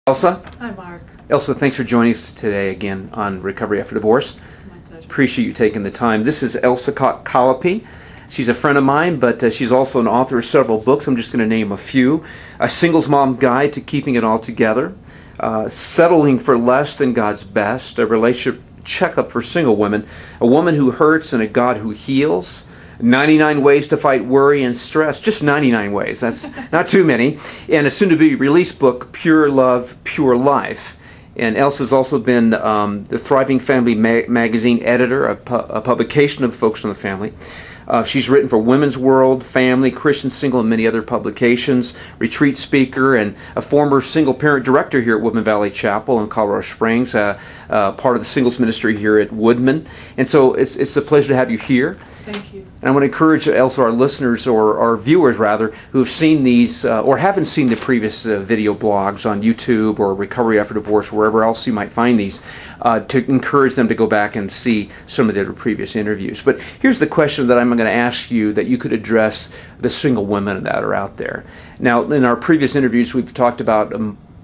Elsa? Hi, Mark. Elsa, thanks for joining us today again on Recovery After Divorce. My pleasure. Appreciate you taking the time. This is Elsa Colopy. She's a friend of mine, but she's also an author of several books. I'm just going to name a few. A Singles Mom Guide to Keeping It All Together, Settling for Less Than God's Best, a relationship checkup for single women, A Woman Who Hurts and a God Who Heals, 99 Ways to Fight Worry and Stress, just 99 ways, that's not too many, and a soon-to-be released book, Pure Love, Pure Life. And Elsa's also been the Thriving Family magazine editor, a publication of Focus on the Family. She's written for Women's World, Family, Christian Single, and many other publications, retreat speaker, and a former single parent director here at Woodman Valley Chapel in Colorado Springs, part of the singles ministry here at Woodman. And so it's a pleasure to have you here. Thank you. And I want to encourage also our listeners, or our viewers rather, who have seen these or haven't seen the previous video blogs on YouTube or Recovery After Divorce, wherever else you might find these, to encourage them to go back and see some of their previous interviews. But here's the question that I'm going to ask you that you could address the single women that are out there. Now, in our previous interviews, we've talked about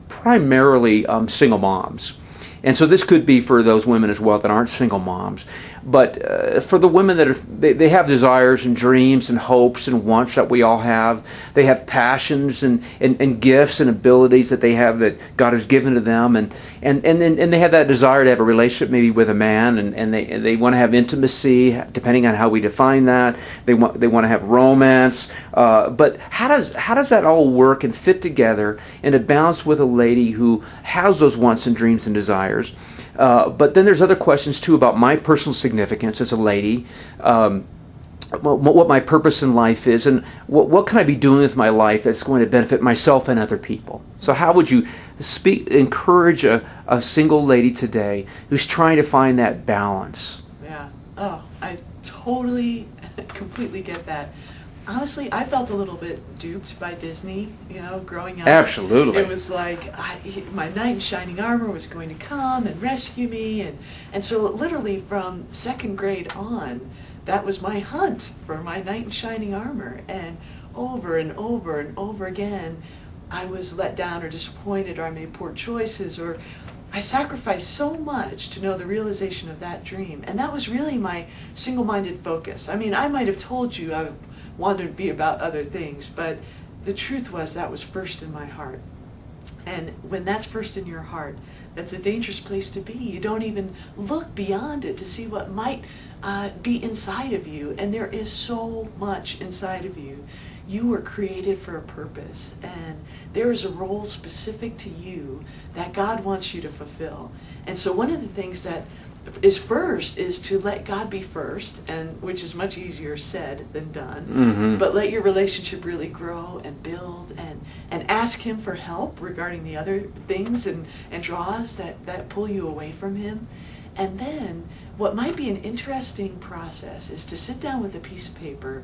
primarily single moms. And so this could be for those women as well that aren't single moms. But for the women that they have desires and dreams and hopes and wants that we all have. They have passions and gifts and abilities that they have that God has given to them. And they have that desire to have a relationship maybe with a man. And they want to have intimacy, depending on how we define that. They want to have romance. But how does that all work and fit together in a balance with a lady who has those wants and dreams and desires? But then there's other questions too about my personal significance as a lady, what my purpose in life is, and what can I be doing with my life that's going to benefit myself and other people. So how would you encourage a single lady today who's trying to find that balance? Yeah. Oh, I totally, completely get that. Honestly, I felt a little bit duped by Disney, growing up. Absolutely. It was like my knight in shining armor was going to come and rescue me. And so literally from second grade on, that was my hunt for my knight in shining armor. And over and over and over again, I was let down or disappointed, or I made poor choices, or I sacrificed so much to know the realization of that dream. And that was really my single-minded focus. I mean, I might have told you I wanted to be about other things, but the truth was that was first in my heart. And when that's first in your heart, that's a dangerous place to be. You don't even look beyond it to see what might be inside of you. And there is so much inside of you. You were created for a purpose, and there is a role specific to you that God wants you to fulfill. And so one of the things that is first is to let God be first, and which is much easier said than done. Mm-hmm. But let your relationship really grow and build, and ask Him for help regarding the other things and draws that pull you away from Him. And then what might be an interesting process is to sit down with a piece of paper.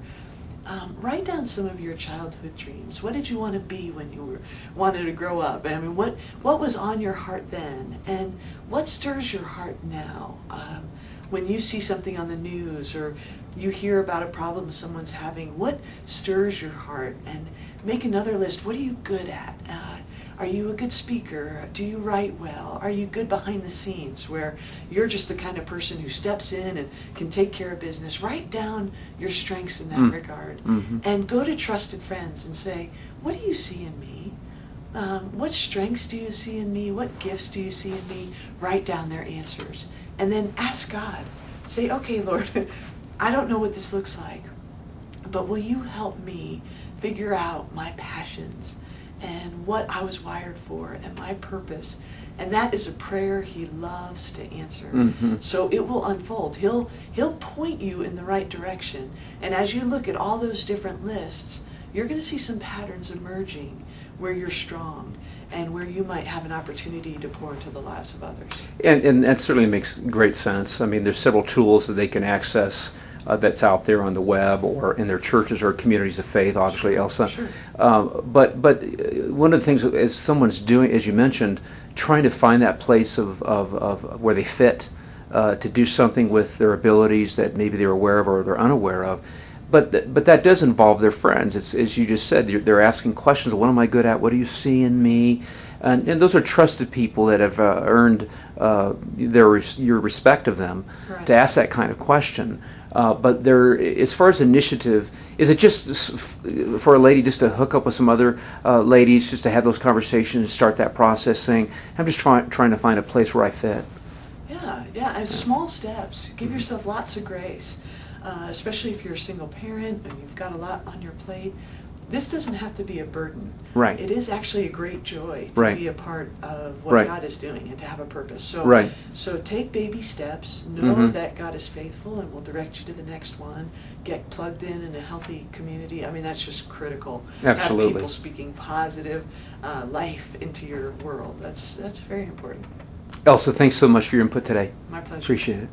Write down some of your childhood dreams. What did you want to be when you wanted to grow up? I mean, what was on your heart then? And what stirs your heart now? When you see something on the news or you hear about a problem someone's having, what stirs your heart? And make another list. What are you good at? Are you a good speaker? Do you write well? Are you good behind the scenes, where you're just the kind of person who steps in and can take care of business? Write down your strengths in that regard. Mm-hmm. And go to trusted friends and say, what do you see in me? What strengths do you see in me? What gifts do you see in me? Write down their answers. And then ask God. Say, okay, Lord, I don't know what this looks like, but will you help me figure out my passions and what I was wired for and my purpose? And that is a prayer He loves to answer. Mm-hmm. So it will unfold. He'll point you in the right direction. And as you look at all those different lists, you're going to see some patterns emerging where you're strong and where you might have an opportunity to pour into the lives of others. And that certainly makes great sense. I mean, there's several tools that they can access that's out there on the web or in their churches or communities of faith, obviously, Elsa. Sure. But one of the things, as someone's doing, as you mentioned, trying to find that place of where they fit, to do something with their abilities that maybe they're aware of or they're unaware of. But that does involve their friends. It's, as you just said, they're asking questions. What am I good at? What do you see in me? and those are trusted people that have earned your respect of them, Right. to ask that kind of question. But there, as far as initiative, is it just for a lady just to hook up with some other ladies, just to have those conversations and start that process, saying, I'm just trying to find a place where I fit? Yeah, and small steps. Give yourself lots of grace, especially if you're a single parent and you've got a lot on your plate. This doesn't have to be a burden. Right. It is actually a great joy to Right. be a part of what Right. God is doing and to have a purpose. So, Right. so take baby steps. Know Mhm. that God is faithful and will direct you to the next one. Get plugged in a healthy community. I mean, that's just critical. Absolutely. Have people speaking positive life into your world. That's very important. Elsa, thanks so much for your input today. My pleasure. Appreciate it.